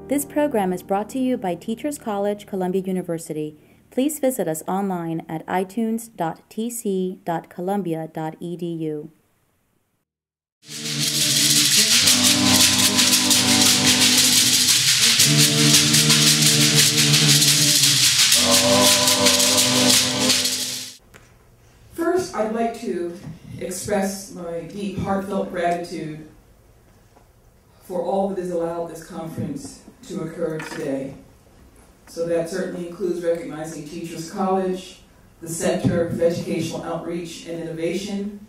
This program is brought to you by Teachers College, Columbia University. Please visit us online at itunes.tc.columbia.edu. First, I'd like to express my deep, heartfelt gratitude for all that has allowed this conference to occur today. So that certainly includes recognizing Teachers College, the Center for Educational Outreach and Innovation,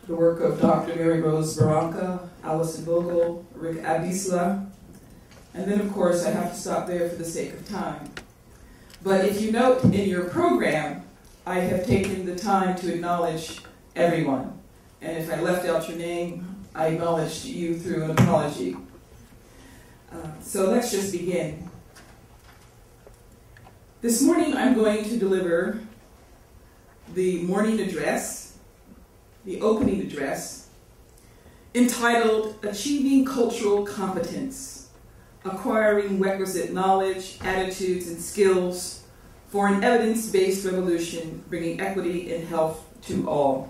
the work of Dr. Mary Rose Barranca, Allison Vogel, Rick Abisla, and then of course I have to stop there for the sake of time. But if you note in your program, I have taken the time to acknowledge everyone. And if I left out your name, I acknowledged you through an apology. So let's just begin. This morning I'm going to deliver the morning address, the opening address, entitled Achieving Cultural Competence, Acquiring Requisite Knowledge, Attitudes, and Skills for an Evidence-Based Revolution, Bringing Equity and Health to All.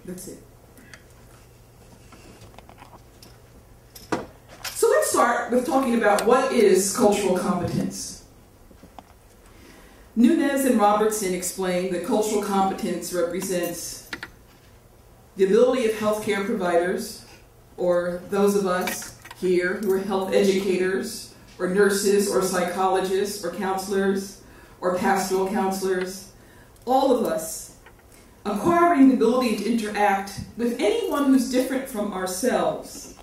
That's it. So let's start with talking about what is cultural competence. Nunes and Robertson explained that cultural competence represents the ability of healthcare providers, or those of us here who are health educators, or nurses, or psychologists, or counselors, or pastoral counselors, all of us, acquiring the ability to interact with anyone who's different from ourselves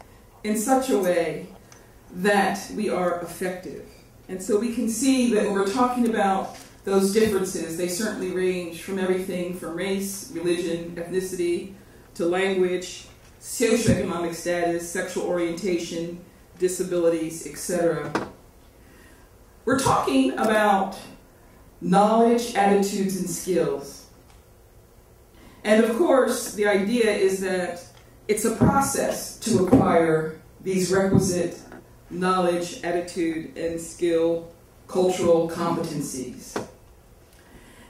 in such a way that we are effective. And so we can see that when we're talking about those differences, they certainly range from everything from race, religion, ethnicity, to language, socioeconomic status, sexual orientation, disabilities, etc. We're talking about knowledge, attitudes, and skills. And of course, the idea is that it's a process to acquire these requisite knowledge, attitude, and skill, cultural competencies.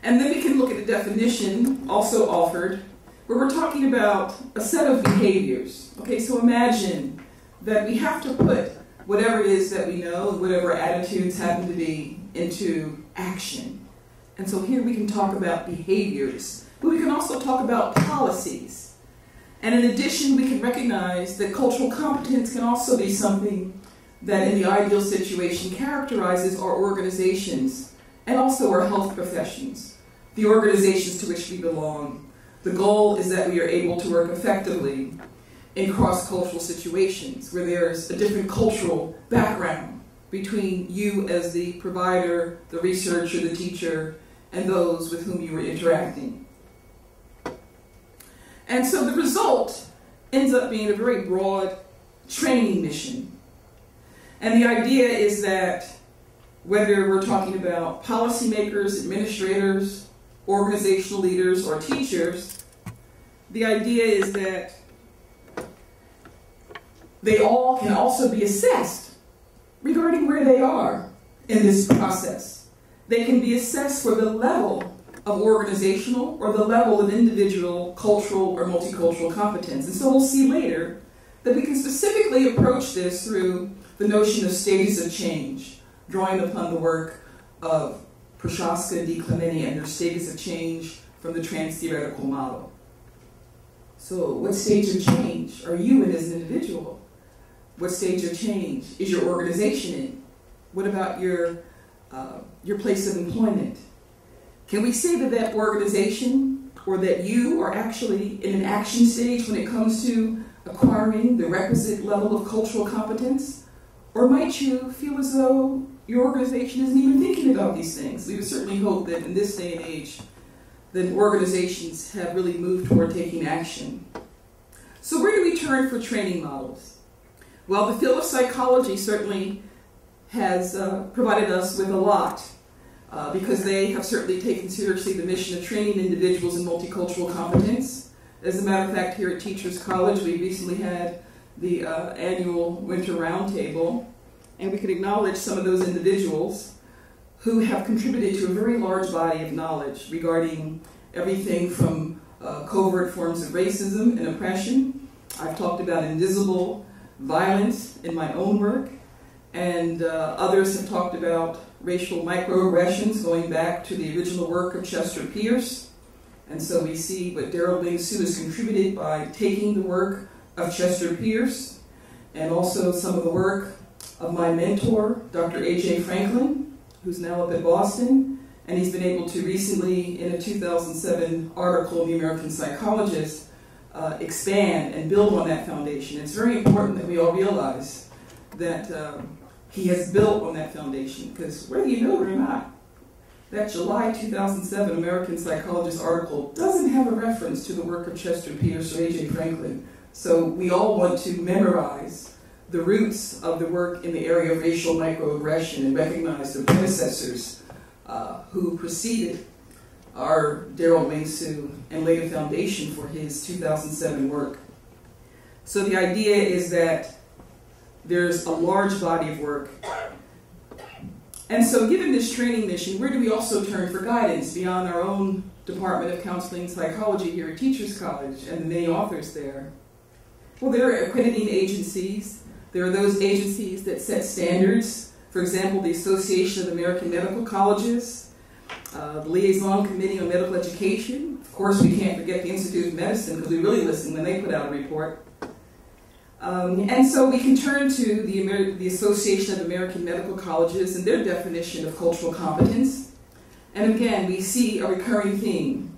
And then we can look at the definition also offered, where we're talking about a set of behaviors. Okay, so imagine that we have to put whatever it is that we know, whatever attitudes happen to be, into action. And so here we can talk about behaviors, but we can also talk about policies. And in addition, we can recognize that cultural competence can also be something that in the ideal situation characterizes our organizations and also our health professions, the organizations to which we belong. The goal is that we are able to work effectively in cross-cultural situations where there's a different cultural background between you as the provider, the researcher, the teacher, and those with whom you are interacting. And so the result ends up being a very broad training mission. And the idea is that whether we're talking about policymakers, administrators, organizational leaders, or teachers, the idea is that they all can also be assessed regarding where they are in this process. They can be assessed for the level of organizational or the level of individual cultural or multicultural competence. And so we'll see later that we can specifically approach this through the notion of stages of change, drawing upon the work of Prochaska and DiClementi and their stages of change from the trans-theoretical model. So what stage of change are you in as an individual? What stage of change is your organization in? What about your place of employment? Can we say that that organization or that you are actually in an action stage when it comes to acquiring the requisite level of cultural competence? Or might you feel as though your organization isn't even thinking about these things? We would certainly hope that in this day and age, that organizations have really moved toward taking action. So where do we turn for training models? Well, the field of psychology certainly has provided us with a lot because they have certainly taken seriously the mission of training individuals in multicultural competence. As a matter of fact, here at Teachers College, we recently had the annual Winter Roundtable, and we could acknowledge some of those individuals who have contributed to a very large body of knowledge regarding everything from covert forms of racism and oppression. I've talked about invisible violence in my own work, and others have talked about racial microaggressions going back to the original work of Chester Pierce. And so we see what Daryl Ming-Sue has contributed by taking the work of Chester Pierce and also some of the work of my mentor, Dr. A.J. Franklin, who's now up at Boston, and he's been able to recently, in a 2007 article in the American Psychologist, expand and build on that foundation. It's very important that we all realize that he has built on that foundation, because whether you know it or not, that July 2007 American Psychologist article doesn't have a reference to the work of Chester Pierce or A.J. Franklin. So we all want to memorize the roots of the work in the area of racial microaggression and recognize the predecessors who preceded our Daryl Ming-Sue and laid a foundation for his 2007 work. So the idea is that there's a large body of work. And so given this training mission, where do we also turn for guidance beyond our own Department of Counseling and Psychology here at Teachers College and the many authors there? Well, there are accrediting agencies. There are those agencies that set standards. For example, the Association of American Medical Colleges, the Liaison Committee on Medical Education. Of course, we can't forget the Institute of Medicine, because we really listen when they put out a report. And so we can turn to the Association of American Medical Colleges and their definition of cultural competence. And again, we see a recurring theme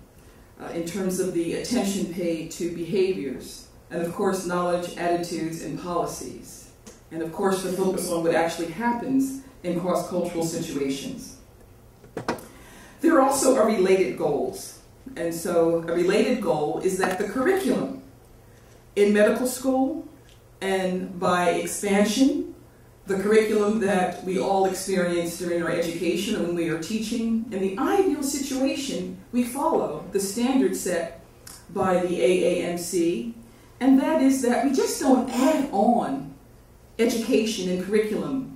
in terms of the attention paid to behaviors, and of course, knowledge, attitudes, and policies. And of course, the focus on what actually happens in cross-cultural situations. There also are related goals. And so a related goal is that the curriculum in medical school, and by expansion, the curriculum that we all experience during our education and when we are teaching, in the ideal situation, we follow the standard set by the AAMC, and that is that we just don't add on education and curriculum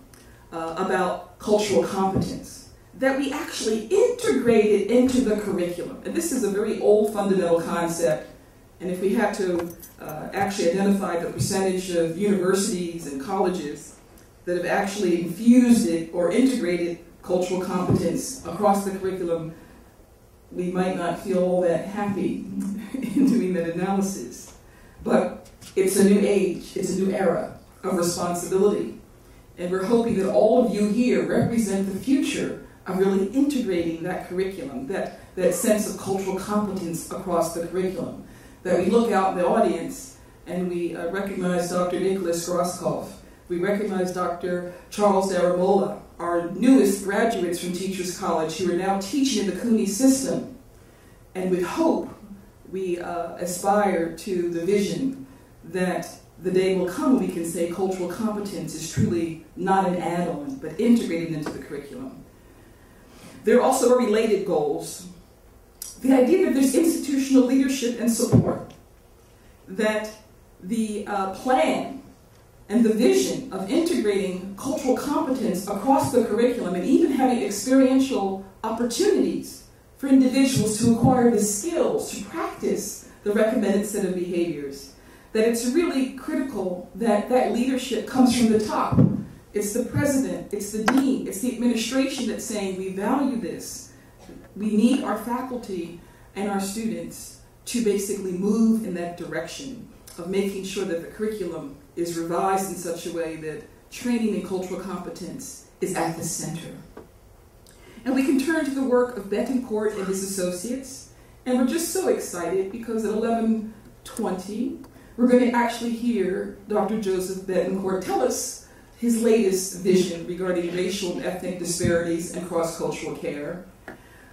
about cultural competence, that we actually integrate it into the curriculum. And this is a very old fundamental concept, and if we had to actually identify the percentage of universities and colleges that have actually infused it or integrated cultural competence across the curriculum, we might not feel all that happy in doing that analysis. But it's a new age, it's a new era of responsibility. And we're hoping that all of you here represent the future of really integrating that curriculum, that sense of cultural competence across the curriculum. That we look out in the audience and we recognize Dr. Nicholas Grosskopf. We recognize Dr. Charles Daramola, our newest graduates from Teachers College who are now teaching in the CUNY system. And with hope, we aspire to the vision that the day will come when we can say cultural competence is truly not an add-on, but integrated into the curriculum. There also are related goals. The idea that there's institutional leadership and support, that the plan and the vision of integrating cultural competence across the curriculum and even having experiential opportunities for individuals to acquire the skills to practice the recommended set of behaviors, that it's really critical that that leadership comes from the top. It's the president, it's the dean, it's the administration that's saying we value this. We need our faculty and our students to basically move in that direction of making sure that the curriculum is revised in such a way that training in cultural competence is at the center. And we can turn to the work of Betancourt and his associates, and we're just so excited because at 11:20, we're going to actually hear Dr. Joseph Betancourt tell us his latest vision regarding racial and ethnic disparities and cross-cultural care.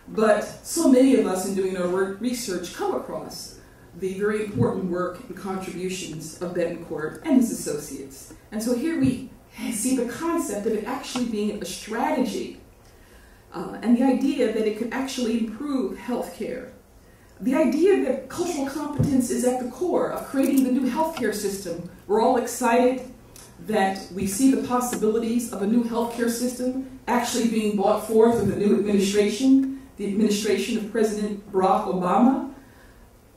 But so many of us in doing our work research come across the very important work and contributions of Betancourt and his associates. And so here we see the concept of it actually being a strategy and the idea that it could actually improve healthcare The idea that cultural competence is at the core of creating the new healthcare system. We're all excited that we see the possibilities of a new healthcare system actually being brought forth with a new administration, the administration of President Barack Obama.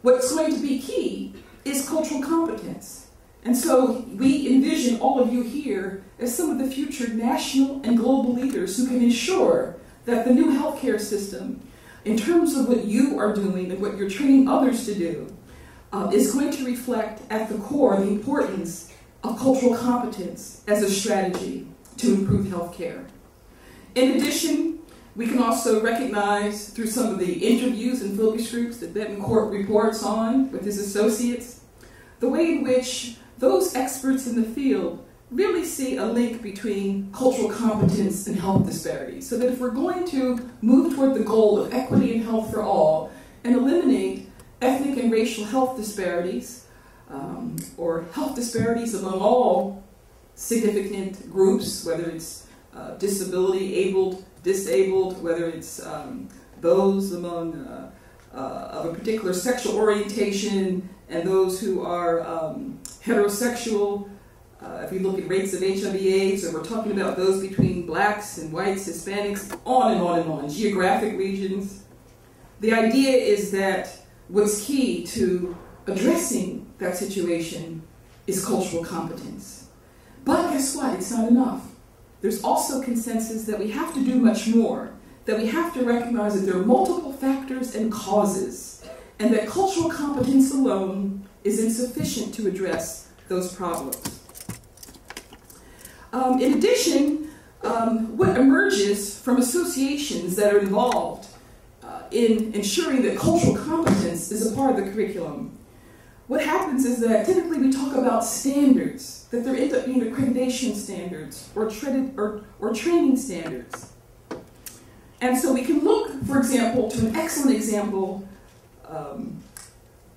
What's going to be key is cultural competence. And so we envision all of you here as some of the future national and global leaders who can ensure that the new healthcare system, in terms of what you are doing and what you're training others to do, is going to reflect at the core the importance of cultural competence as a strategy to improve healthcare. In addition, we can also recognize through some of the interviews and focus groups that Betancourt reports on with his associates, the way in which those experts in the field really see a link between cultural competence and health disparities. So that if we're going to move toward the goal of equity and health for all and eliminate ethnic and racial health disparities, or health disparities among all significant groups, whether it's disability, abled, disabled, whether it's those among of a particular sexual orientation and those who are heterosexual. If you look at rates of HIV/AIDS, or we're talking about those between blacks and whites, Hispanics, on and on and on, geographic regions. The idea is that what's key to addressing that situation is cultural competence. But guess what? It's not enough. There's also consensus that we have to do much more, that we have to recognize that there are multiple factors and causes, and that cultural competence alone is insufficient to address those problems. In addition, what emerges from associations that are involved in ensuring that cultural competence is a part of the curriculum, what happens is that typically we talk about standards, that there end up being accreditation standards or training standards. And so we can look, for example, to an excellent example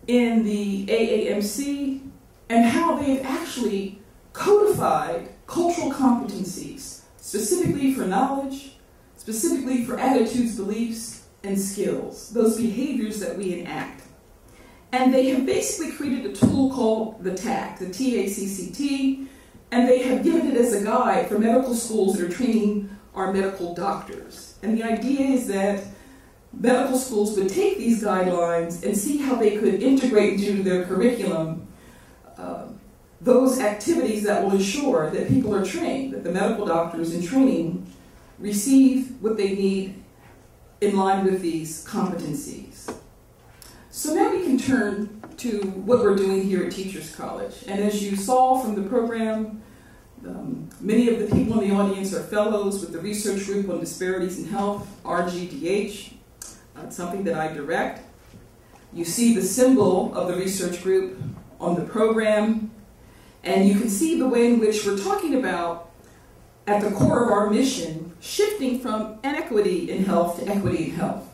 in the AAMC and how they've actually codified cultural competencies, specifically for knowledge, specifically for attitudes, beliefs, and skills, those behaviors that we enact. And they have basically created a tool called the TACT, the TACCT, and they have given it as a guide for medical schools that are training our medical doctors. And the idea is that medical schools would take these guidelines and see how they could integrate into their curriculum those activities that will ensure that people are trained, that the medical doctors in training receive what they need in line with these competencies. So now we can turn to what we're doing here at Teachers College. And as you saw from the program, many of the people in the audience are fellows with the Research Group on Disparities in Health, RGDH. It's something that I direct. You see the symbol of the research group on the program, and you can see the way in which we're talking about, at the core of our mission, shifting from inequity in health to equity in health.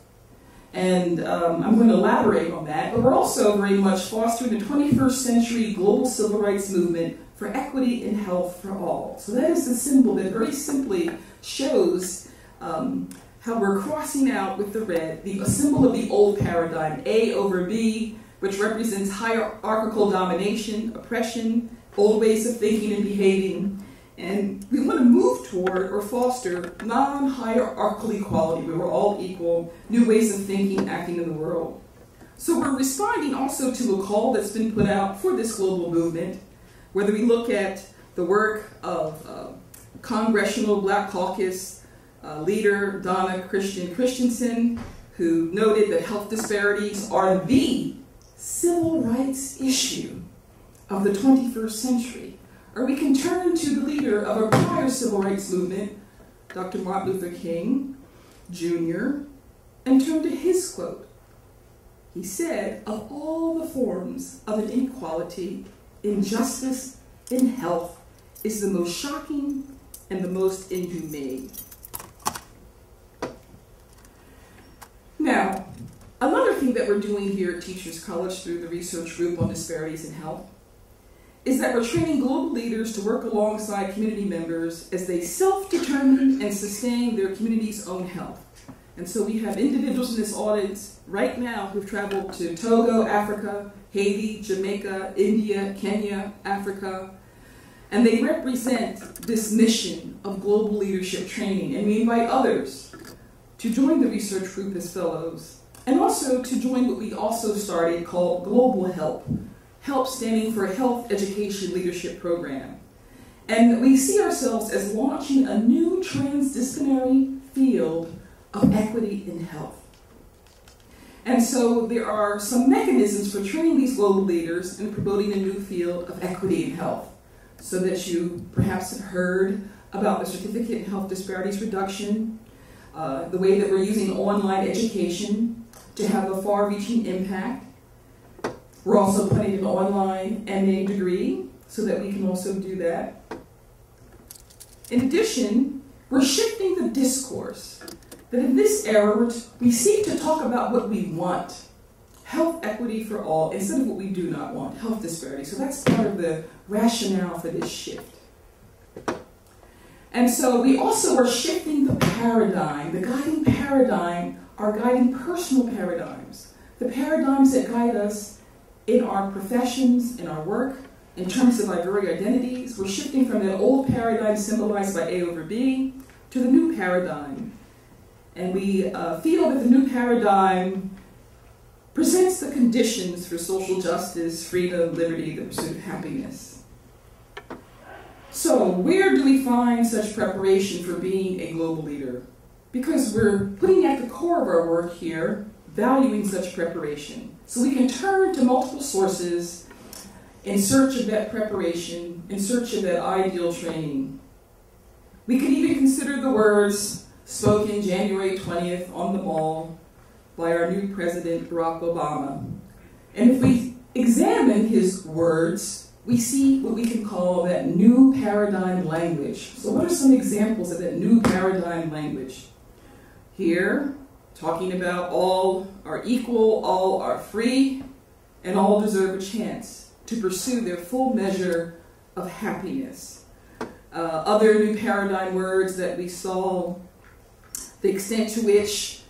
And I'm going to elaborate on that, but we're also very much fostering the 21st century global civil rights movement for equity in health for all. So that is the symbol that very simply shows how we're crossing out with the red, the symbol of the old paradigm, A over B, which represents hierarchical domination, oppression, old ways of thinking and behaving. And we want to move toward or foster non-hierarchical equality, where we're all equal, new ways of thinking, acting in the world. So we're responding also to a call that's been put out for this global movement, whether we look at the work of Congressional Black Caucus leader Donna Christensen, who noted that health disparities are the civil rights issue of the 21st century. Or we can turn to the leader of a prior civil rights movement, Dr. Martin Luther King Jr., and turn to his quote. He said, "Of all the forms of inequality, injustice in health is the most shocking and the most inhumane." Now, another thing that we're doing here at Teachers College through the research group on disparities in health is that we're training global leaders to work alongside community members as they self-determine and sustain their community's own health. And so we have individuals in this audience right now who've traveled to Togo, Africa, Haiti, Jamaica, India, Kenya, Africa, and they represent this mission of global leadership training. And we invite others to join the research group as fellows, and also to join what we also started called Global Help. HELP standing for Health Education Leadership Program. And we see ourselves as launching a new transdisciplinary field of equity in health. And so there are some mechanisms for training these global leaders and promoting a new field of equity in health, so that you perhaps have heard about the Certificate in Health Disparities Reduction, the way that we're using online education to have a far-reaching impact. We're also planning an online MA degree so that we can also do that. In addition, we're shifting the discourse. That in this era, we seek to talk about what we want. Health equity for all, instead of what we do not want, health disparity. So that's part of the rationale for this shift. And so we also are shifting the paradigm. The guiding paradigm are guiding personal paradigms. The paradigms that guide us in our professions, in our work, in terms of our very identities. We're shifting from that old paradigm symbolized by A over B to the new paradigm. And we feel that the new paradigm presents the conditions for social justice, freedom, liberty, the pursuit of happiness. So where do we find such preparation for being a global leader? Because we're putting at the core of our work here, valuing such preparation. So we can turn to multiple sources in search of that preparation, in search of that ideal training. We could even consider the words spoken January 20th on the Mall by our new President, Barack Obama. And if we examine his words, we see what we can call that new paradigm language. So what are some examples of that new paradigm language? Here, talking about all are equal, all are free, and all deserve a chance to pursue their full measure of happiness. Other new paradigm words that we saw, the extent to which,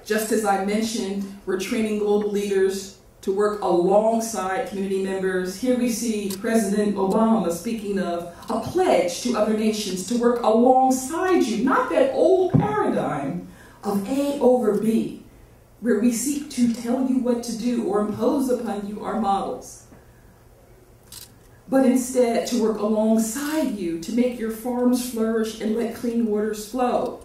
just as I mentioned, we're training global leaders to work alongside community members. Here we see President Obama speaking of a pledge to other nations to work alongside you, not that old paradigm of A over B, where we seek to tell you what to do or impose upon you our models, but instead to work alongside you to make your farms flourish and let clean waters flow.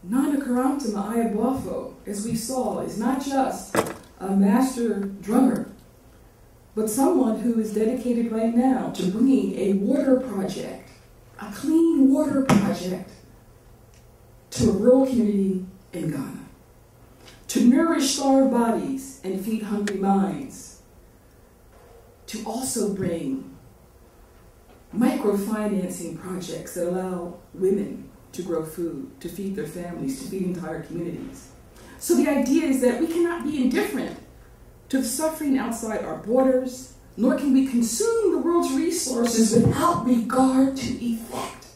Nana Karamtama Ayabuafo, as we saw, is not just a master drummer, but someone who is dedicated right now to bringing a water project, a clean water project, to a rural community in Ghana, to nourish starved bodies and feed hungry minds, to also bring microfinancing projects that allow women to grow food, to feed their families, to feed entire communities. So the idea is that we cannot be indifferent to the suffering outside our borders, nor can we consume the world's resources without regard to effect.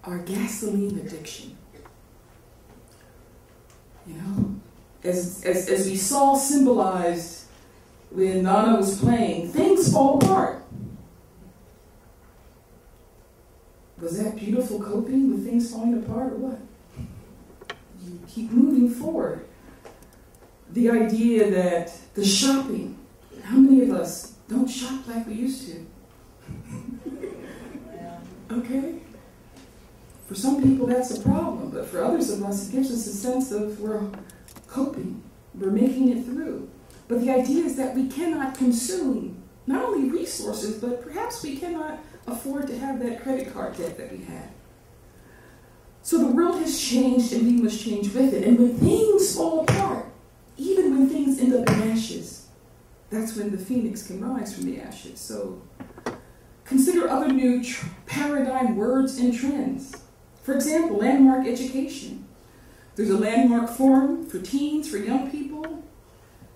Our gasoline addiction. You know, as we saw symbolized when Nana was playing, things fall apart. Was that beautiful coping with things falling apart or what? You keep moving forward. The idea that the shopping, how many of us don't shop like we used to? Okay? For some people that's a problem, but for others of us it gives us a sense of we're coping, we're making it through. But the idea is that we cannot consume not only resources, but perhaps we cannot afford to have that credit card debt that we had. So the world has changed and we must change with it. And when things fall apart, even when things end up in ashes, that's when the phoenix can rise from the ashes. So consider other new paradigm words and trends. For example, landmark education. There's a landmark forum for teens, for young people.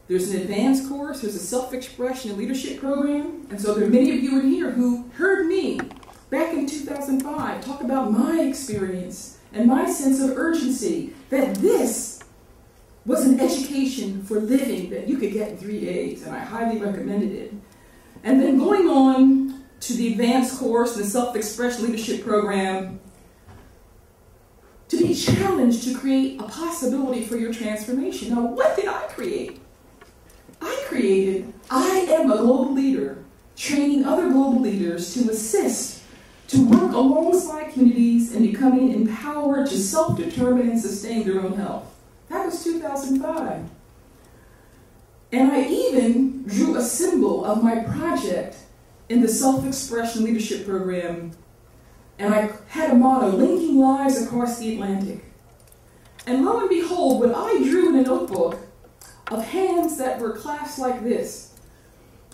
There's an advanced course, there's a self-expression and leadership program. And so there are many of you in here who heard me back in 2005 talk about my experience and my sense of urgency that this was an education for living that you could get in 3 days, and I highly recommended it. And then going on to the advanced course, the Self-Expression Leadership Program, to be challenged to create a possibility for your transformation. Now, what did I create? I am a global leader, training other global leaders to assist, to work alongside communities in becoming empowered to self-determine and sustain their own health. That was 2005. And I even drew a symbol of my project in the Self-Expression Leadership Program, and I had a motto, linking lives across the Atlantic. And lo and behold, what I drew in a notebook of hands that were clasped like this,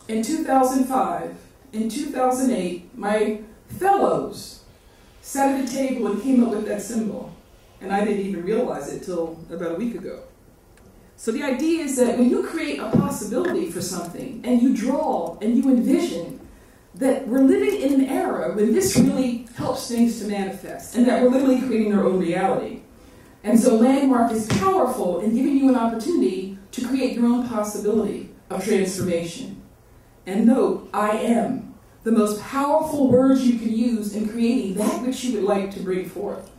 in 2005, in 2008, my fellows sat at a table and came up with that symbol. And I didn't even realize it till about a week ago. So the idea is that when you create a possibility for something, and you draw and you envision that we're living in an era when this really helps things to manifest, and that we're literally creating our own reality. And so Landmark is powerful in giving you an opportunity to create your own possibility of transformation. And note, I am the most powerful words you can use in creating that which you would like to bring forth.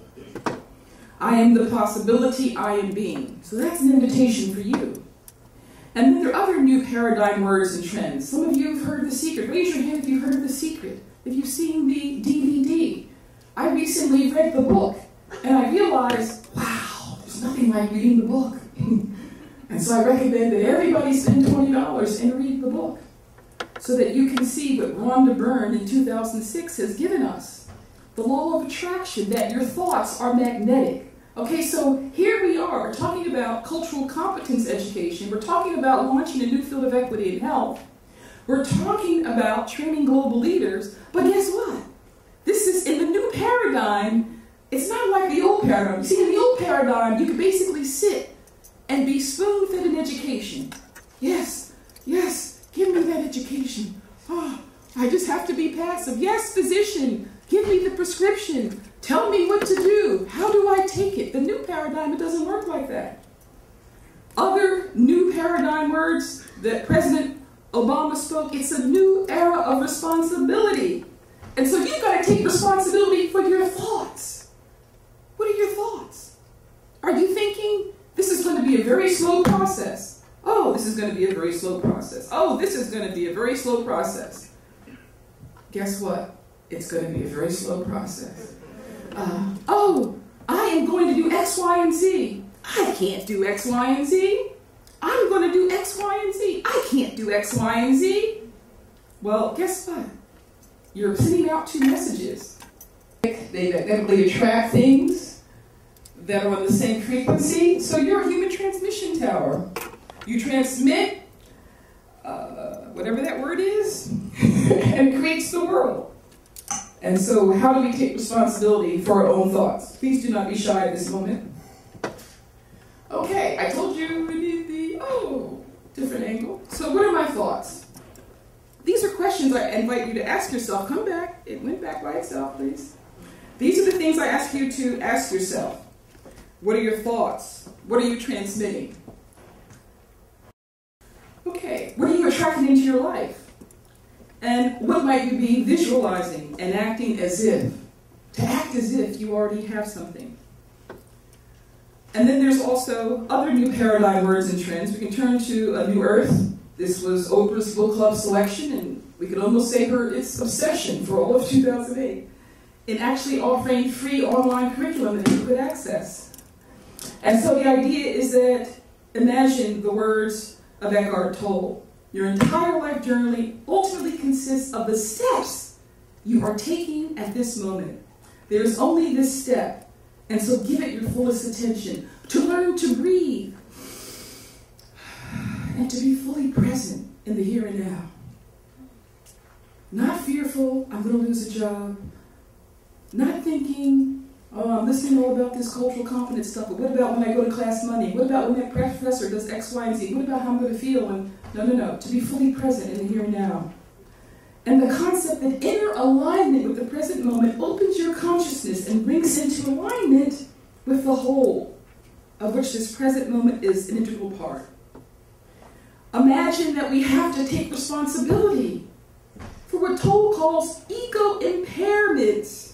I am the possibility, I am being. So that's an invitation for you. And then there are other new paradigm words and trends. Some of you have heard of The Secret. Raise your hand if you've heard of The Secret. If you've seen the DVD. I recently read the book, and I realized, wow, there's nothing like reading the book. And so I recommend that everybody spend $20 and read the book, so that you can see what Rhonda Byrne in 2006 has given us. The law of attraction, that your thoughts are magnetic. Okay, so here we are, we're talking about cultural competence education, we're talking about launching a new field of equity in health, we're talking about training global leaders, but guess what? This is in the new paradigm. It's not like the old paradigm. You see, in the old paradigm, you could basically sit and be spoon-fed in education. Yes, yes, give me that education. Oh, I just have to be passive. Yes, physician, give me the prescription. Tell me what to do. How do I take it? The new paradigm, it doesn't work like that. Other new paradigm words that President Obama spoke, it's a new era of responsibility. And so you've got to take responsibility for your thoughts. What are your thoughts? Are you thinking, this is going to be a very slow process? Oh, this is going to be a very slow process. Oh, this is going to be a very slow process. Guess what? It's going to be a very slow process. Oh, I am going to do X, Y, and Z. I can't do X, Y, and Z. I'm going to do X, Y, and Z. I can't do X, Y, and Z. Well, guess what? You're sending out two messages. They magnetically attract things that are on the same frequency. So you're a human transmission tower. You transmit whatever that word is, and it creates the world. And so how do we take responsibility for our own thoughts? Please do not be shy at this moment. Okay, I told you we need the, different angle. So what are my thoughts? These are questions I invite you to ask yourself. Come back. It went back by itself, please. These are the things I ask you to ask yourself. What are your thoughts? What are you transmitting? Okay, what are you attracting into your life? And what might you be visualizing and acting as if? To act as if you already have something. And then there's also other new paradigm words and trends. We can turn to A New Earth. This was Oprah's book club selection, and we could almost say its obsession for all of 2008 in actually offering free online curriculum that you could access. And so the idea is that, imagine the words of Eckhart Tolle. Your entire life journey ultimately consists of the steps you are taking at this moment. There's only this step, and so give it your fullest attention. To learn to breathe, and to be fully present in the here and now. Not fearful, I'm going to lose a job. Not thinking, oh, I'm listening all about this cultural competence stuff, but what about when I go to class Monday? What about when that professor does X, Y, and Z? What about how I'm going to feel when... No. To be fully present in the here and now. And the concept that inner alignment with the present moment opens your consciousness and brings into alignment with the whole, of which this present moment is an integral part. Imagine that we have to take responsibility for what Toll calls ego impairments,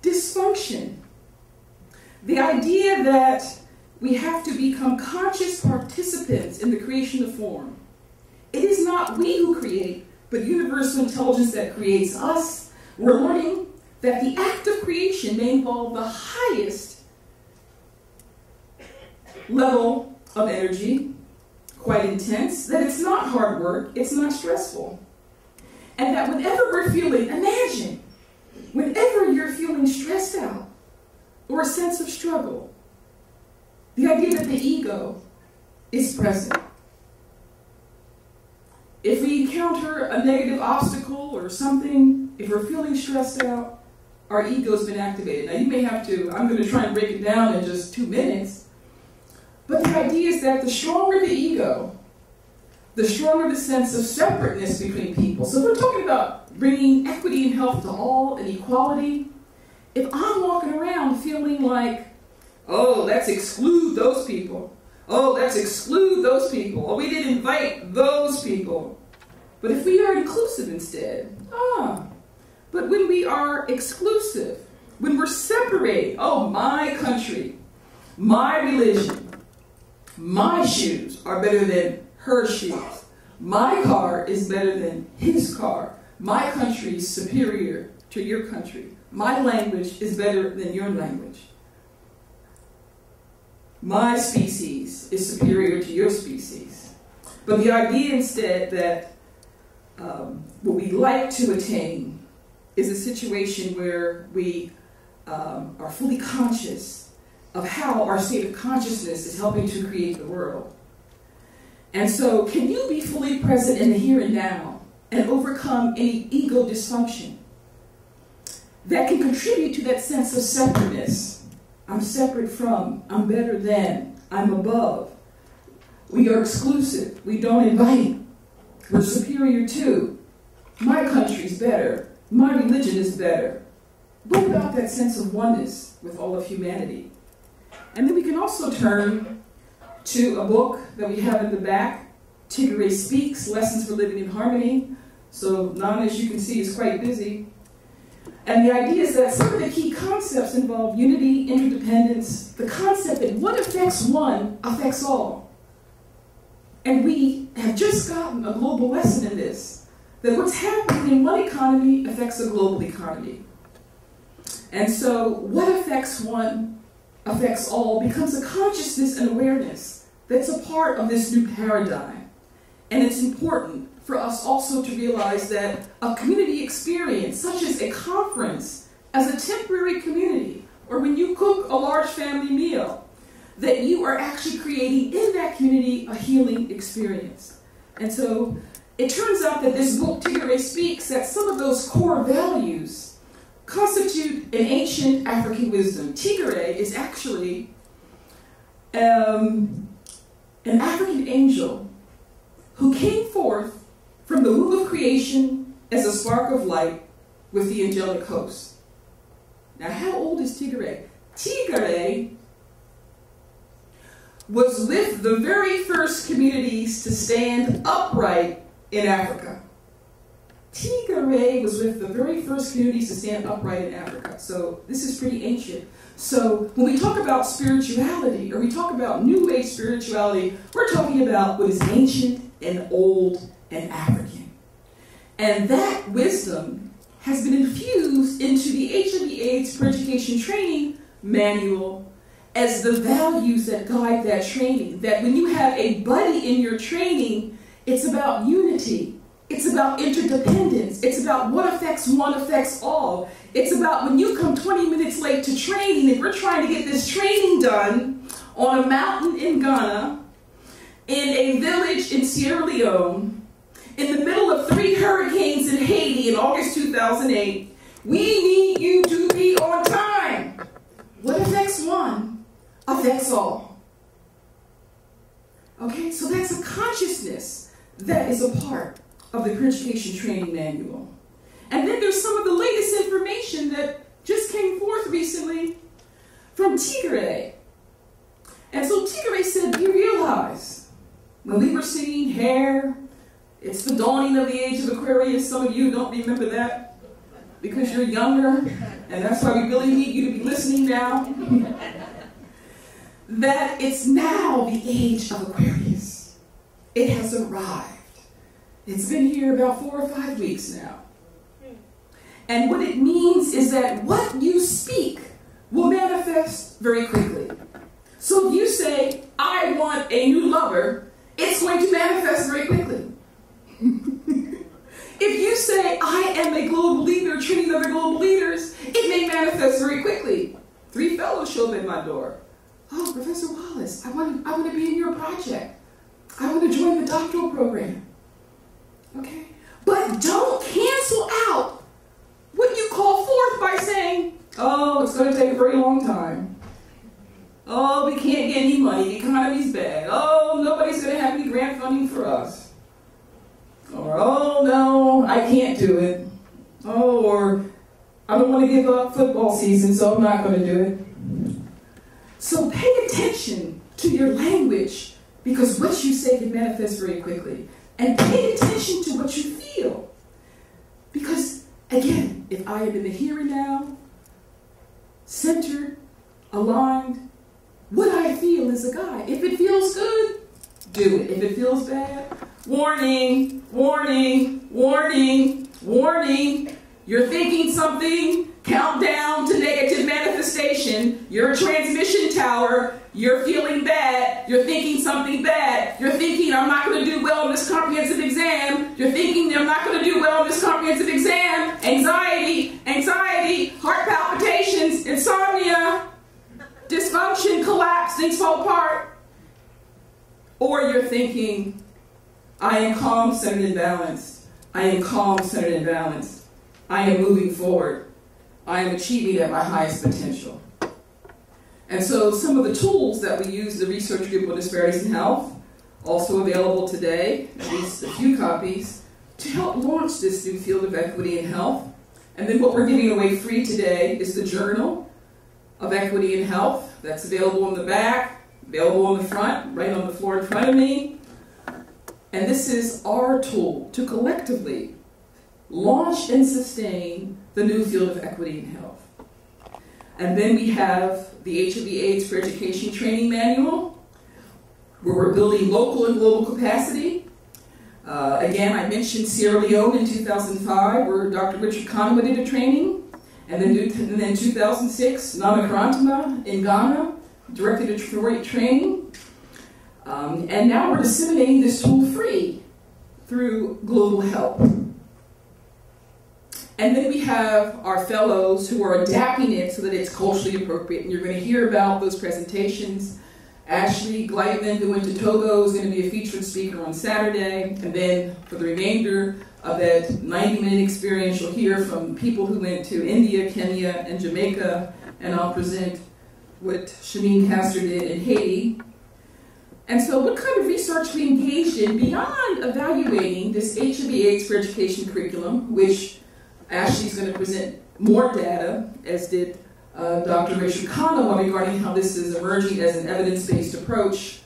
dysfunction. The idea that we have to become conscious participants in the creation of form. It is not we who create, but universal intelligence that creates us. We're learning that the act of creation may involve the highest level of energy, quite intense, that it's not hard work, it's not stressful. And that whenever we're feeling, imagine, whenever you're feeling stressed out or a sense of struggle, the idea that the ego is present. If we encounter a negative obstacle or something, if we're feeling stressed out, our ego's been activated. Now you may have to, I'm going to try and break it down in just 2 minutes, but the idea is that the stronger the ego, the stronger the sense of separateness between people. So we're talking about bringing equity and health to all and equality. If I'm walking around feeling like, oh, let's exclude those people. Oh, let's exclude those people. Oh, we didn't invite those people. But if we are inclusive instead, but when we are exclusive, when we're separating, oh, my country, my religion, my shoes are better than her shoes. My car is better than his car. My country is superior to your country. My language is better than your language. My species is superior to your species. But the idea instead that what we like to attain is a situation where we are fully conscious of how our state of consciousness is helping to create the world. And so, can you be fully present in the here and now and overcome any ego dysfunction that can contribute to that sense of separateness? I'm separate from, I'm better than, I'm above. We are exclusive, we don't invite, we're superior to. My country's better, my religion is better. What about that sense of oneness with all of humanity? And then we can also turn to a book that we have in the back, Tigray Speaks, Lessons for Living in Harmony. So Nana, as you can see, is quite busy. And the idea is that some of the key concepts involve unity, interdependence, the concept that what affects one affects all. And we have just gotten a global lesson in this, that what's happening in one economy affects a global economy. And so what affects one affects all becomes a consciousness and awareness that's a part of this new paradigm. And it's important for us also to realize that a community experience, such as a conference, as a temporary community, or when you cook a large family meal, that you are actually creating in that community a healing experience. And so it turns out that this book, Tigray Speaks, that some of those core values constitute an ancient African wisdom. Tigray is actually an African angel who came forth from the womb of creation as a spark of light with the angelic host. Now, how old is Tigray? Tigray was with the very first communities to stand upright in Africa. Tigray was with the very first communities to stand upright in Africa. So this is pretty ancient. So when we talk about spirituality, or we talk about New Age spirituality, we're talking about what is ancient and old and African. And that wisdom has been infused into the HIV/AIDS for Education Training Manual as the values that guide that training. That when you have a buddy in your training, it's about unity. It's about interdependence. It's about what affects one affects all. It's about when you come 20 minutes late to training, if we're trying to get this training done on a mountain in Ghana, in a village in Sierra Leone, in the middle of 3 hurricanes in Haiti in August 2008, we need you to be on time. What affects one affects all. Okay, so that's a consciousness that is a part of the Career Education Training Manual. And then there's some of the latest information that just came forth recently from Tigre. And so Tigre said, do you realize when we were singing Hair, it's the dawning of the Age of Aquarius. Some of you don't remember that because you're younger, and that's why we really need you to be listening now. That it's now the Age of Aquarius. It has arrived. It's been here about 4 or 5 weeks now. And what it means is that what you speak will manifest very quickly. So if you say, I want a new lover, it's going to manifest very quickly. If you say, I am a global leader, training other global leaders, it may manifest very quickly. 3 fellows show up at my door. Oh, Professor Wallace, I want to be in your project. I want to join the doctoral program. Okay? But don't cancel out what you call forth by saying, oh, it's going to take a very long time. Oh, we can't get any money. The economy's bad. Oh, nobody's going to have any grant funding for us. Or, oh, no, I can't do it. Oh, or I don't want to give up football season, so I'm not going to do it. So pay attention to your language, because what you say can manifest very quickly. And pay attention to what you feel. Because, again, if I am in the here and now, centered, aligned, what I feel is a guide. If it feels good, do it. If it feels bad, warning, warning, warning, warning. You're thinking something, countdown to negative manifestation. You're a transmission tower. You're feeling bad. You're thinking something bad. You're thinking, I'm not going to do well in this comprehensive exam. You're thinking, I'm not going to do well in this comprehensive exam. Anxiety, anxiety, heart palpitations, insomnia, dysfunction, collapse, things fall apart. Or you're thinking, I am calm, centered, and balanced. I am calm, centered, and balanced. I am moving forward. I am achieving at my highest potential. And so some of the tools that we use in the research group on disparities in health, also available today, at least a few copies, to help launch this new field of equity in health. And then what we're giving away free today is the Journal of Equity in Health. That's available in the back, available on the front, right on the floor in front of me. And this is our tool to collectively launch and sustain the new field of equity in health. And then we have the HIV/AIDS for Education Training Manual, where we're building local and global capacity. Again, I mentioned Sierra Leone in 2005, where Dr. Richard Conway did a training. And then 2006, Nana Karantama in Ghana directed a Detroit training. And now we're disseminating this tool free through Global Help. And then we have our fellows who are adapting it so that it's culturally appropriate. And you're going to hear about those presentations. Ashley Gleitman, who went to Togo, is going to be a featured speaker on Saturday. And then for the remainder of that 90-minute experience, you'll hear from people who went to India, Kenya, and Jamaica. And I'll present what Shameen Castor did in Haiti. And so what kind of research we engaged in beyond evaluating this HIV/AIDS for Education curriculum, which Ashley's going to present more data, as did Dr. Richard Conway, regarding how this is emerging as an evidence-based approach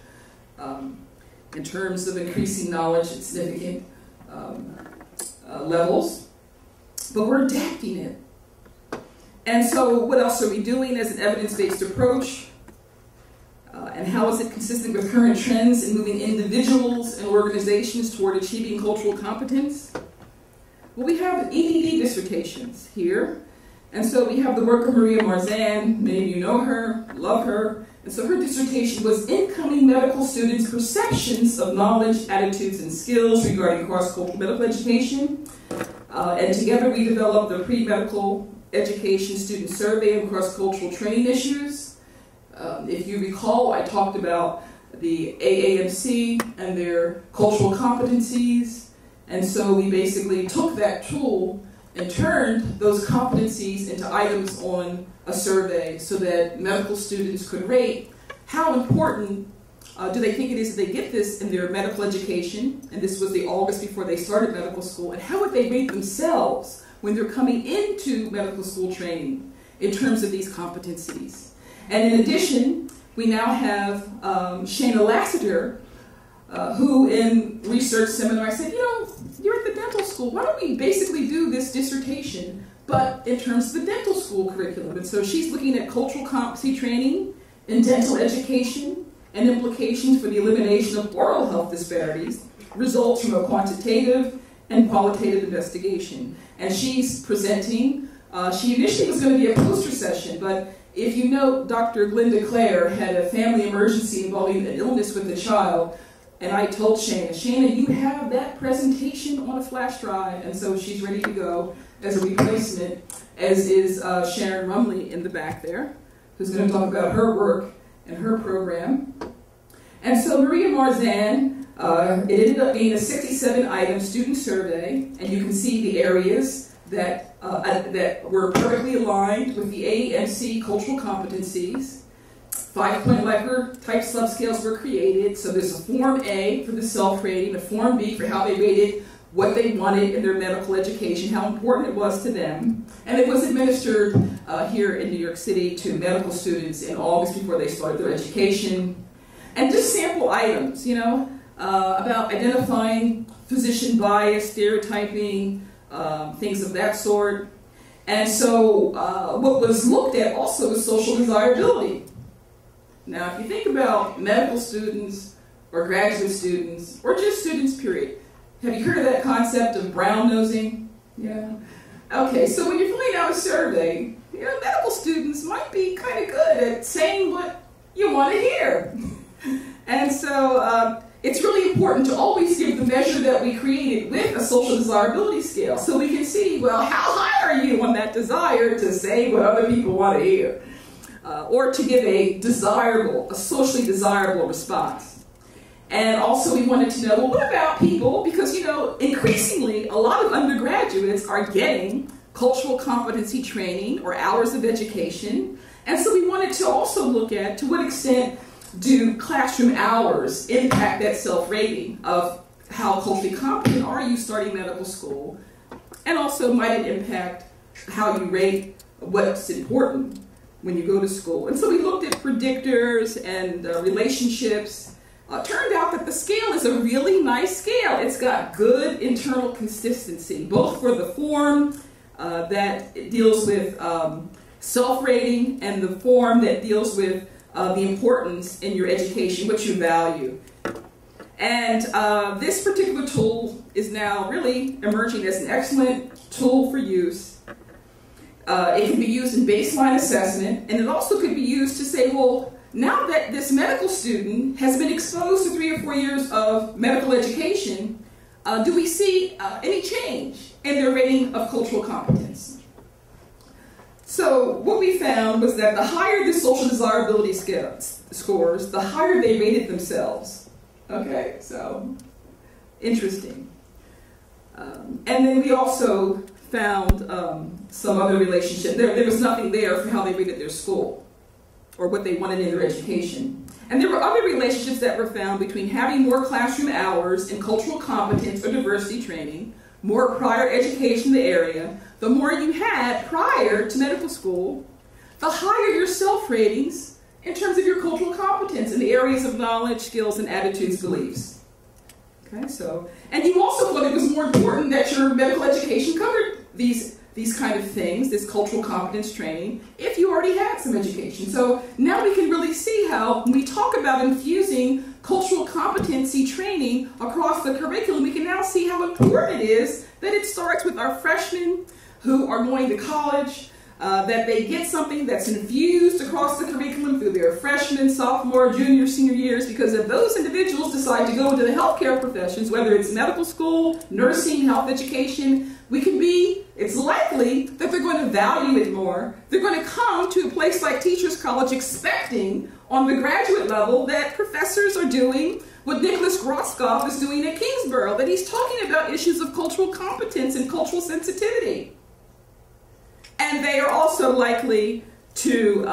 in terms of increasing knowledge at significant levels. But we're adapting it. And so what else are we doing as an evidence-based approach? And how is it consistent with current trends in moving individuals and organizations toward achieving cultural competence? Well, we have EDD dissertations here. And so we have the work of Maria Marzan. Many of you know her, love her. And so her dissertation was Incoming Medical Students' Perceptions of Knowledge, Attitudes, and Skills Regarding Cross-Cultural Medical Education. And together we developed the Pre-Medical Education Student Survey on Cross-Cultural Training Issues. If you recall, I talked about the AAMC and their cultural competencies. And so we basically took that tool and turned those competencies into items on a survey so that medical students could rate how important do they think it is that they get this in their medical education, and this was the August before they started medical school, and how would they rate themselves when they're coming into medical school training in terms of these competencies. And in addition, we now have Shana Lassiter, who in research seminar, I said, you know, you're at the dental school. Why don't we basically do this dissertation, but in terms of the dental school curriculum? And so she's looking at cultural competency training in dental education and implications for the elimination of oral health disparities, results from a quantitative and qualitative investigation. And she's presenting. She initially was going to be a poster session, but if you know, Dr. Glenda Clare had a family emergency involving an illness with a child, and I told Shana, you have that presentation on a flash drive, and so she's ready to go as a replacement, as is Sharon Rumley in the back there, who's going to talk about her work and her program. And so Maria Marzan, it ended up being a 67-item student survey, and you can see the areas that were perfectly aligned with the A and C cultural competencies. 5-point Likert type subscales were created. So there's a Form A for the self-rating, a Form B for how they rated what they wanted in their medical education, how important it was to them. And it was administered here in New York City to medical students in August before they started their education. And just sample items, you know, about identifying physician bias, stereotyping, things of that sort. And so what was looked at also was social desirability. Now, if you think about medical students or graduate students or just students, period, have you heard of that concept of brown nosing? Yeah. Okay, so when you're filling out a survey, you know, medical students might be kind of good at saying what you want to hear. And so it's really important to always give the measure that we created with a social desirability scale so we can see, well, how high are you on that desire to say what other people want to hear? Or to give a socially desirable response. And also we wanted to know, well, what about people? Because, you know, increasingly, a lot of undergraduates are getting cultural competency training or hours of education. And so we wanted to also look at to what extent do classroom hours impact that self-rating of how culturally competent are you starting medical school? And also might it impact how you rate what's important when you go to school. And so we looked at predictors and relationships. Turned out that the scale is a really nice scale. It's got good internal consistency, both for the form that deals with self-rating and the form that deals with the importance in your education, what you value. And this particular tool is now really emerging as an excellent tool for use. It can be used in baseline assessment, and it also could be used to say, well, now that this medical student has been exposed to 3 or 4 years of medical education, do we see any change in their rating of cultural competence? So what we found was that the higher the social desirability scores, the higher they rated themselves. Okay, so interesting. And then we also found some other relationship. There was nothing there for how they rated their school or what they wanted in their education. And there were other relationships that were found between having more classroom hours in cultural competence or diversity training, more prior education in the area. The more you had prior to medical school, the higher your self-ratings in terms of your cultural competence in the areas of knowledge, skills, and attitudes, beliefs. Okay, so, and you also thought it was more important that your medical education covered these kind of things, this cultural competence training, if you already had some education. So now we can really see how, when we talk about infusing cultural competency training across the curriculum, we can now see how important it is that it starts with our freshmen who are going to college, that they get something that's infused across the curriculum through their freshman, sophomore, junior, senior years, because if those individuals decide to go into the healthcare professions, whether it's medical school, nursing, health education, it's likely that they're going to value it more. They're going to come to a place like Teachers College expecting on the graduate level that professors are doing what Nicholas Grotzkopf is doing at Kingsborough, that he's talking about issues of cultural competence and cultural sensitivity. And they are also likely to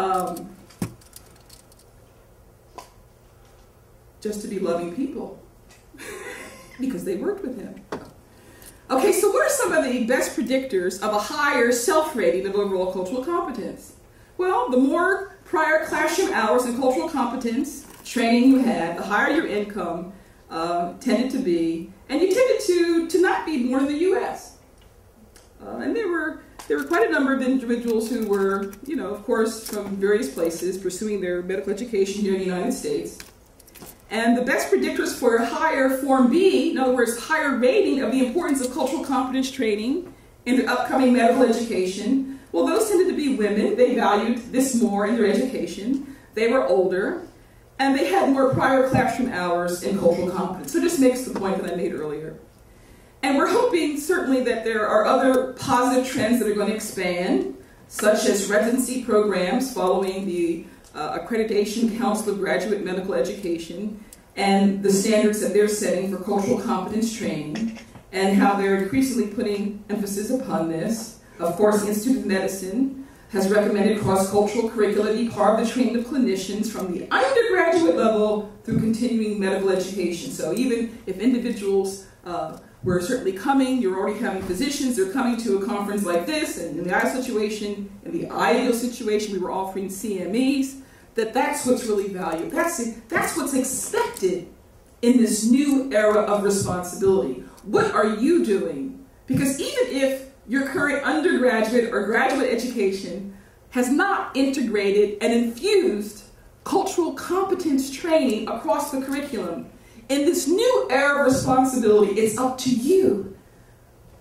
just to be loving people because they worked with him. Okay, so what are some of the best predictors of a higher self-rating of overall cultural competence? Well, the more prior classroom hours and cultural competence training you had, the higher your income tended to be, and you tended to not be born in the U.S. And there were quite a number of individuals who were, of course, from various places pursuing their medical education here in the United States. And the best predictors for higher Form B, in other words, higher rating of the importance of cultural competence training in the upcoming medical education, well, those tended to be women. They valued this more in their education. They were older, and they had more prior classroom hours in cultural competence. So it just makes the point that I made earlier. And we're hoping, certainly, that there are other positive trends that are going to expand, such as residency programs following the Accreditation Council of Graduate Medical Education and the standards that they're setting for cultural competence training, and how they're increasingly putting emphasis upon this. Of course, the Institute of Medicine has recommended cross-cultural curricula be part of the training of clinicians from the undergraduate level through continuing medical education. So even if individuals were certainly coming, you're already having physicians, they're coming to a conference like this, and in the ideal situation, we were offering CMEs, that's what's really valued. That's what's expected in this new era of responsibility. What are you doing? Because even if your current undergraduate or graduate education has not integrated and infused cultural competence training across the curriculum, in this new era of responsibility, it's up to you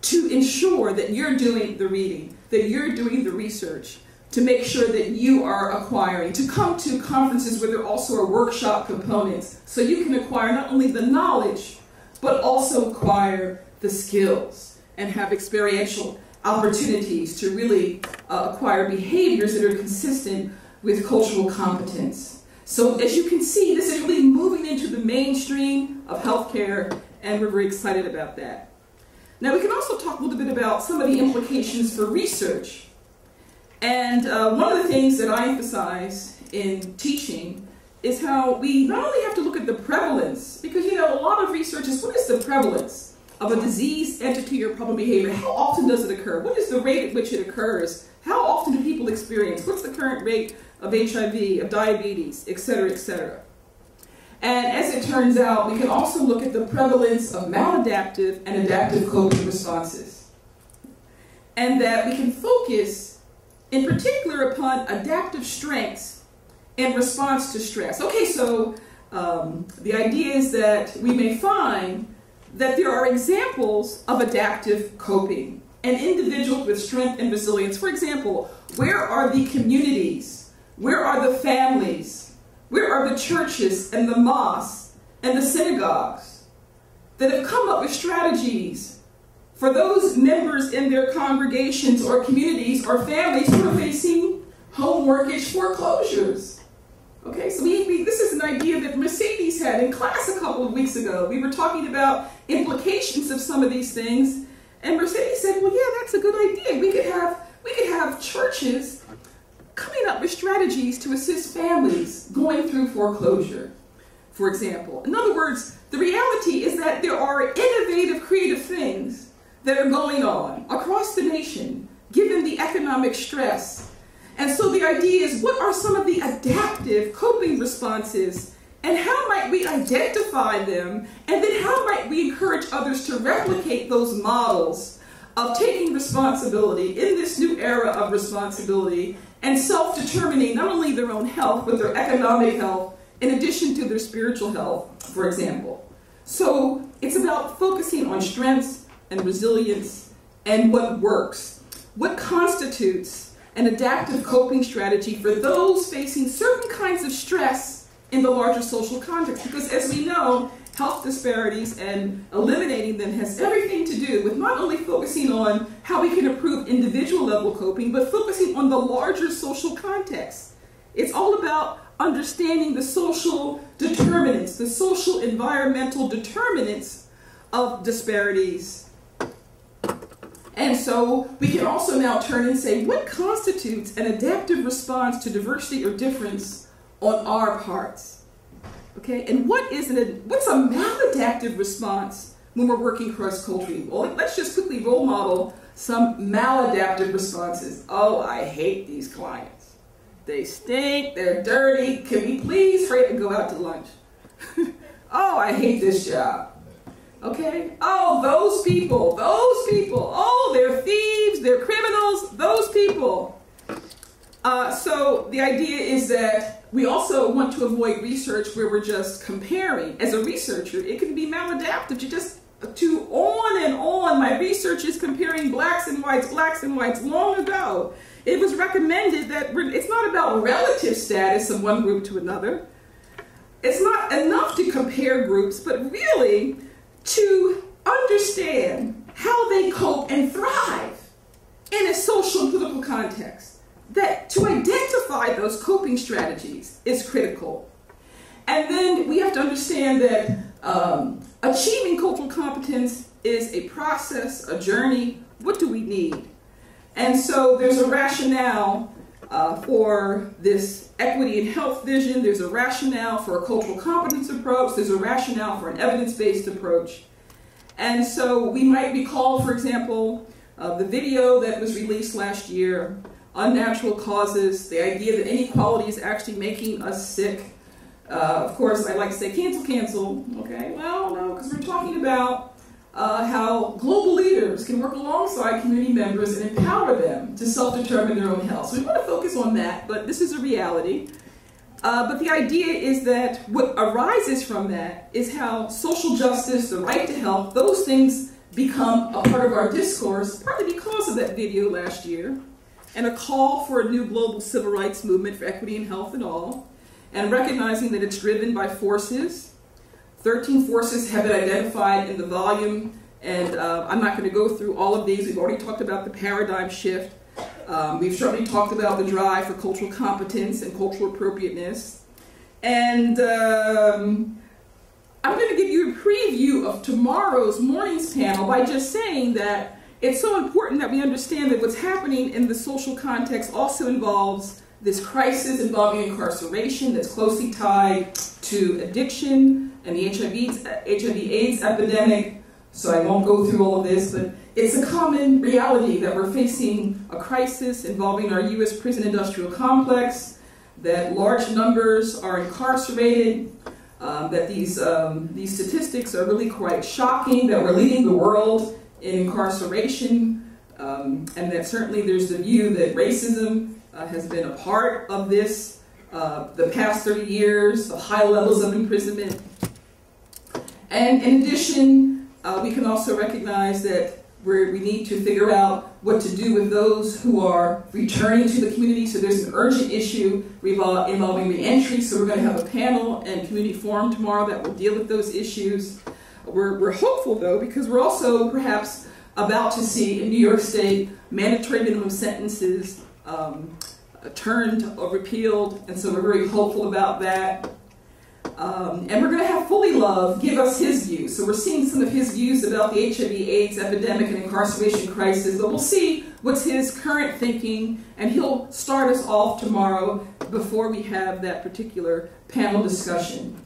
to ensure that you're doing the reading, that you're doing the research, to make sure that you are acquiring, to come to conferences where there also are workshop components, so you can acquire not only the knowledge, but also acquire the skills and have experiential opportunities to really acquire behaviors that are consistent with cultural competence. So as you can see, this is really moving into the mainstream of healthcare, and we're very excited about that. Now we can also talk a little bit about some of the implications for research. And one of the things that I emphasize in teaching is how we not only have to look at the prevalence, because a lot of research is, what is the prevalence of a disease, entity, or problem behavior? How often does it occur? What is the rate at which it occurs? How often do people experience? What's the current rate of HIV, of diabetes, et cetera, et cetera? And as it turns out, we can also look at the prevalence of maladaptive and adaptive coping responses. And that we can focus in particular upon adaptive strengths in response to stress. Okay, so the idea is that we may find that there are examples of adaptive coping and individuals with strength and resilience. For example, where are the communities? Where are the families? Where are the churches and the mosques and the synagogues that have come up with strategies for those members in their congregations or communities or families who are facing home mortgage foreclosures? Okay, so this is an idea that Mercedes had in class a couple of weeks ago. We were talking about implications of some of these things, and Mercedes said, well, yeah, that's a good idea. We could have churches coming up with strategies to assist families going through foreclosure, for example. In other words, the reality is that there are innovative, creative things that are going on across the nation, given the economic stress. And so the idea is, what are some of the adaptive coping responses, and how might we identify them, and then how might we encourage others to replicate those models of taking responsibility in this new era of responsibility and self-determining not only their own health, but their economic health, in addition to their spiritual health, for example. So it's about focusing on strengths and resilience and what works. What constitutes an adaptive coping strategy for those facing certain kinds of stress in the larger social context? Because as we know, health disparities and eliminating them has everything to do with not only focusing on how we can improve individual level coping, but focusing on the larger social context. It's all about understanding the social determinants, the social environmental determinants of disparities. And so we can also now turn and say, what constitutes an adaptive response to diversity or difference on our parts? Okay, and what's a maladaptive response when we're working cross-culturally? Well, let's just quickly role model some maladaptive responses. Oh, I hate these clients. They stink, they're dirty. Can we please hurry up and go out to lunch? Oh, I hate this job. Okay? Oh, those people. Oh, they're thieves, they're criminals, those people. So the idea is that we also want to avoid research where we're just comparing. As a researcher, it can be maladaptive to just on and on. My research is comparing blacks and whites long ago. It was recommended that it's not about relative status of one group to another. It's not enough to compare groups, but really to understand how they cope and thrive in a social and political context. That to identify those coping strategies is critical. And then we have to understand that achieving cultural competence is a process, a journey. What do we need? And so there's a rationale for this equity and health vision. There's a rationale for a cultural competence approach. There's a rationale for an evidence-based approach. And so we might recall, for example, the video that was released last year, Unnatural Causes, the idea that inequality is actually making us sick. Of course, I like to say cancel, okay? Well, no, because we're talking about how global leaders can work alongside community members and empower them to self-determine their own health. So we want to focus on that, but this is a reality. But the idea is that what arises from that is how social justice, the right to health, those things become a part of our discourse, partly because of that video last year, and a call for a new global civil rights movement for equity and health and all, and recognizing that it's driven by forces. 13 forces have been identified in the volume, and I'm not going to go through all of these. We've already talked about the paradigm shift. We've certainly talked about the drive for cultural competence and cultural appropriateness. And I'm going to give you a preview of tomorrow's morning's panel by just saying that it's so important that we understand that what's happening in the social context also involves this crisis involving incarceration that's closely tied to addiction and the HIV/AIDS epidemic. So I won't go through all of this, but it's a common reality that we're facing a crisis involving our U.S. prison industrial complex, that large numbers are incarcerated, that these statistics are really quite shocking, that we're leading the world in incarceration, and that certainly there's the view that racism has been a part of this, the past 30 years, the high levels of imprisonment. And in addition, we can also recognize that we need to figure out what to do with those who are returning to the community. So there's an urgent issue involving reentry. So we're going to have a panel and community forum tomorrow that will deal with those issues. We're hopeful, though, because we're also perhaps about to see in New York State mandatory minimum sentences turned or repealed, and so we're very hopeful about that. And we're going to have Fully Love give us his views. So we're seeing some of his views about the HIV/AIDS epidemic and incarceration crisis, but we'll see what's his current thinking, and he'll start us off tomorrow before we have that particular panel discussion.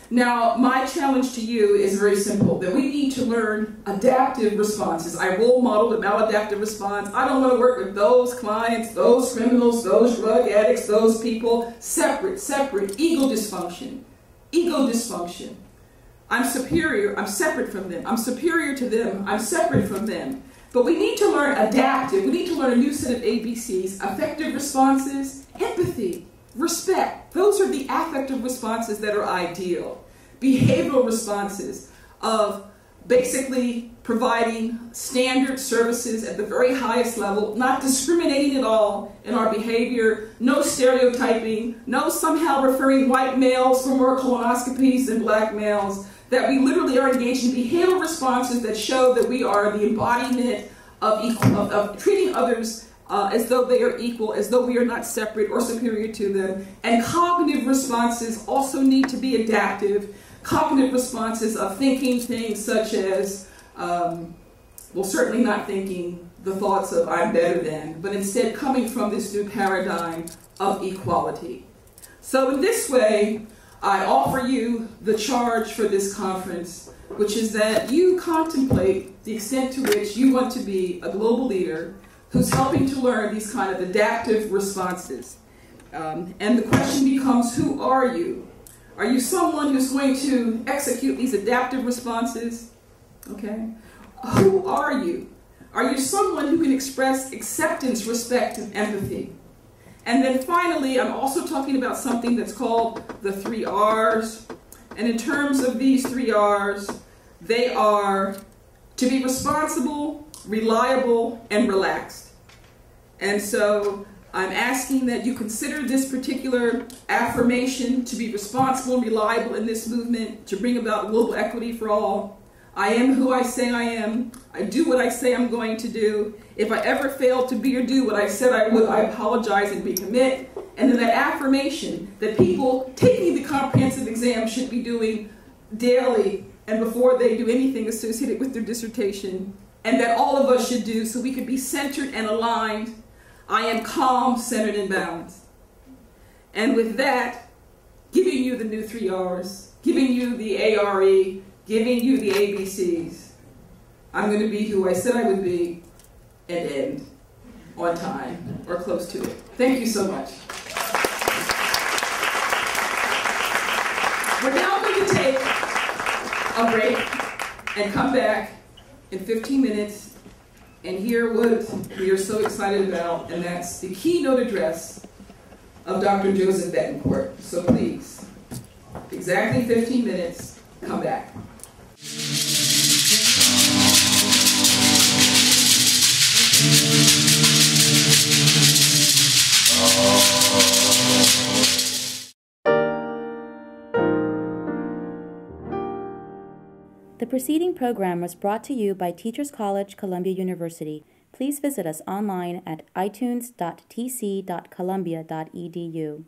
Now, my challenge to you is very simple, that we need to learn adaptive responses. I role model the maladaptive response. I don't want to work with those clients, those criminals, those drug addicts, those people. Separate, ego dysfunction. Ego dysfunction. I'm superior, I'm separate from them. I'm superior to them, I'm separate from them. But we need to learn adaptive. We need to learn a new set of ABCs, effective responses, empathy, respect. Those are the affective responses that are ideal. Behavioral responses of basically providing standard services at the very highest level, not discriminating at all in our behavior, no stereotyping, no somehow referring white males for more colonoscopies than black males, that we literally are engaged in behavioral responses that show that we are the embodiment of treating others as though they are equal, as though we are not separate or superior to them. And cognitive responses also need to be adaptive. Cognitive responses of thinking things such as, well, certainly not thinking the thoughts of I'm better than, but instead coming from this new paradigm of equality. So in this way, I offer you the charge for this conference, which is that you contemplate the extent to which you want to be a global leader who's helping to learn these kind of adaptive responses. And the question becomes, who are you? Are you someone who's going to execute these adaptive responses? Okay. Who are you? Are you someone who can express acceptance, respect, and empathy? And then finally, I'm also talking about something that's called the 3 R's. And in terms of these 3 R's, they are to be responsible, reliable, and relaxed. And so I'm asking that you consider this particular affirmation to be responsible and reliable in this movement to bring about global equity for all. I am who I say I am. I do what I say I'm going to do. If I ever fail to be or do what I said I would, I apologize and recommit. And then that affirmation that people taking the comprehensive exam should be doing daily and before they do anything associated with their dissertation, and that all of us should do so we can be centered and aligned. I am calm, centered, and balanced. And with that, giving you the new 3 R's, giving you the ARE, giving you the ABCs, I'm going to be who I said I would be and end on time or close to it. Thank you so much. We're now going to take a break and come back in 15 minutes and hear what we are so excited about, and that's the keynote address of Dr. Joseph Betancourt. So please, exactly 15 minutes, come back. The preceding program was brought to you by Teachers College, Columbia University. Please visit us online at itunes.tc.columbia.edu.